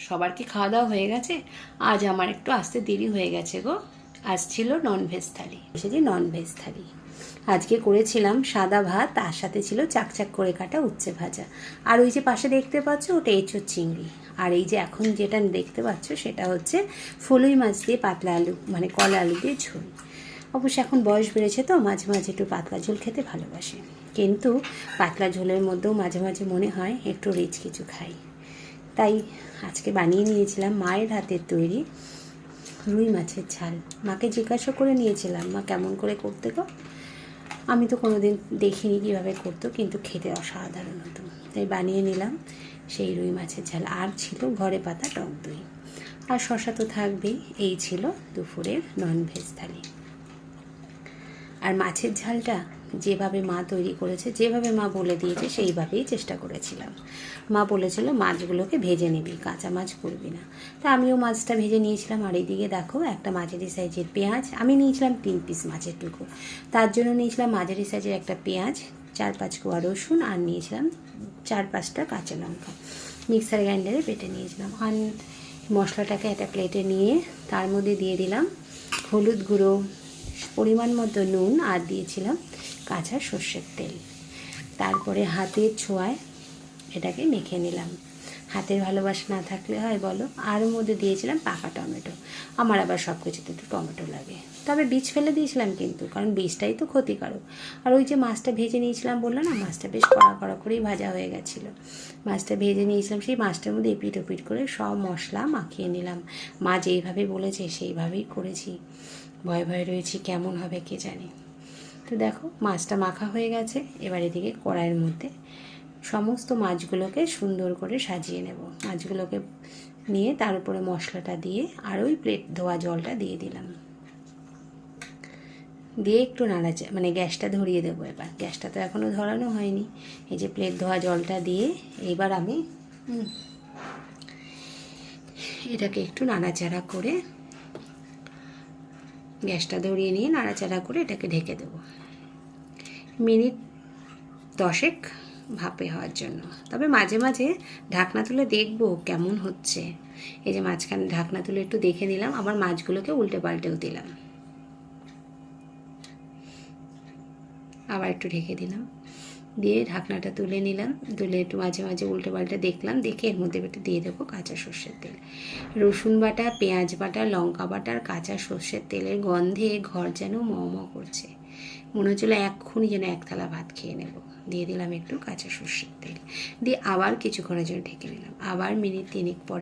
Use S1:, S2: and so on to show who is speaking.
S1: সবার কি খাওয়া দাওয়া হয়ে গেছে? আজ আমার একটু আসতে দেরি হয়ে গেছে গো। আজ ছিল ননভেজ থালি, এসেছি ননভেজ থালি। আজকে করেছিলাম সাদা ভাত, তার সাথে ছিল চাকচাক করে কাটা উচ্ছে ভাজা। আর ওই যে পাশে দেখতে পাচ্ছ ওটা এঁচোড় চিংড়ি। আর এই যে এখন যেটা দেখতে পাচ্ছ সেটা হচ্ছে ফুলুই মাছ দিয়ে পাতলা আলু, মানে কলা আলু দিয়ে ঝোল। অবশ্য এখন বয়স বেড়েছে তো মাঝে মাঝে একটু পাতলা ঝোল খেতে ভালোবাসে, কিন্তু পাতলা ঝোলের মধ্যেও মাঝে মাঝে মনে হয় একটু রিচ কিছু খাই। তাই আজকে বানিয়ে নিয়েছিলাম মায়ের হাতের তৈরি রুই মাছের ঝাল। মাকে জিজ্ঞাসা করে নিয়েছিলাম মা কেমন করে করতে গো। আমি তো কোনোদিন দেখিনি কীভাবে করতো, কিন্তু খেতে অসাধারণ হতো, তাই বানিয়ে নিলাম সেই রুই মাছের ঝাল। আর ছিল ঘরে পাতা টক দই, আর শশা তো থাকবেই। এই ছিল দুপুরের ননভেজ থালি। আর মাছের ঝালটা যেভাবে মা তৈরি করেছে, যেভাবে মা বলে দিয়েছে সেইভাবেই চেষ্টা করেছিলাম। মা বলেছিল মাছগুলোকে ভেজে নিবি, কাঁচা মাছ করবি না। তা আমিও মাছটা ভেজে নিয়েছিলাম। আর এইদিকে দেখো একটা মাঝারি সাইজের পেঁয়াজ, আমি নিয়েছিলাম 3 পিস মাছের টুকরো, তার জন্য নিয়েছিলাম মাঝারি সাইজের একটা পেঁয়াজ, 4-5 কোয়া রসুন, আর নিয়েছিলাম 4-5টা কাঁচা লঙ্কা। মিক্সার গ্রাইন্ডারে বেটে নিয়েছিলাম। আর মশলাটাকে একটা প্লেটে নিয়ে তার মধ্যে দিয়ে দিলাম হলুদ গুঁড়ো, পরিমাণ মতো নুন, আর দিয়েছিলাম কাঁচা সর্ষের তেল। তারপরে হাতের ছোঁয়ায় এটাকে মেখে নিলাম। হাতের ভালোবাসা না থাকলে হয় বলো। আর ওর মধ্যে দিয়েছিলাম পাকা টমেটো। আমার আবার সব কিছুতে একটু টমেটো লাগে, তবে বীজ ফেলে দিয়েছিলাম কিন্তু, কারণ বীজটাই তো ক্ষতিকারক। আর ওই যে মাছটা ভেজে নিয়েছিলাম বললাম না, মাছটা বেশ কড়া কড়া করেই ভাজা হয়ে গেছিলো। মাছটা ভেজে নিয়েছিলাম, সেই মাছটার মধ্যে এপিট ওপিট করে সব মশলা মাখিয়ে নিলাম। মা যেইভাবে বলেছে সেইভাবেই করেছি। ভয়ে ভয়ে রয়েছি কেমন হবে কে জানে। তো দেখো মাছটা মাখা হয়ে গেছে। এবার এদিকে কড়াইয়ের মধ্যে সমস্ত মাছগুলোকে সুন্দর করে সাজিয়ে নেব। মাছগুলোকে নিয়ে তার উপরে মশলাটা দিয়ে আর ওই প্লেট ধোয়া জলটা দিয়ে দিলাম, দিয়ে একটু মানে গ্যাসটা ধরিয়ে দেবো। এবার গ্যাসটা তো এখনও ধরানো হয়নি। এই যে প্লেট ধোয়া জলটা দিয়ে এবার আমি এটাকে একটু নাড়াচাড়া করে, গ্যাসটা ধরিয়ে নিয়ে নাড়াচাড়া করে এটাকে ঢেকে দেবো মিনিট 10 ভাপে হওয়ার জন্য। তবে মাঝে মাঝে ঢাকনা তুলে দেখবো কেমন হচ্ছে। এই যে মাঝখানে ঢাকনা তুলে একটু দেখে নিলাম, আবার মাছগুলোকে উল্টে পাল্টেও দিলাম, আবার একটু ঢেকে দিলাম, দিয়ে ঢাকনাটা তুলে নিলাম। তুলে একটু মাঝে মাঝে উল্টে পাল্টে দেখলাম, দেখে এর মধ্যে একটু দিয়ে দেবো কাঁচা সর্ষের তেল। রসুন বাটা, পেঁয়াজ বাটা, লঙ্কা বাটা আর কাঁচা সর্ষের তেলের গন্ধে ঘর যেন ম করছে। মনে হচ্ছিলো এক্ষুনি যেন 1 থালা ভাত খেয়ে নেব। দিয়ে দিলাম একটু কাঁচা সর্ষের তেল, দিয়ে আবার কিছুক্ষণের জন্য ঢেকে নিলাম। আবার মিনিট 3 পর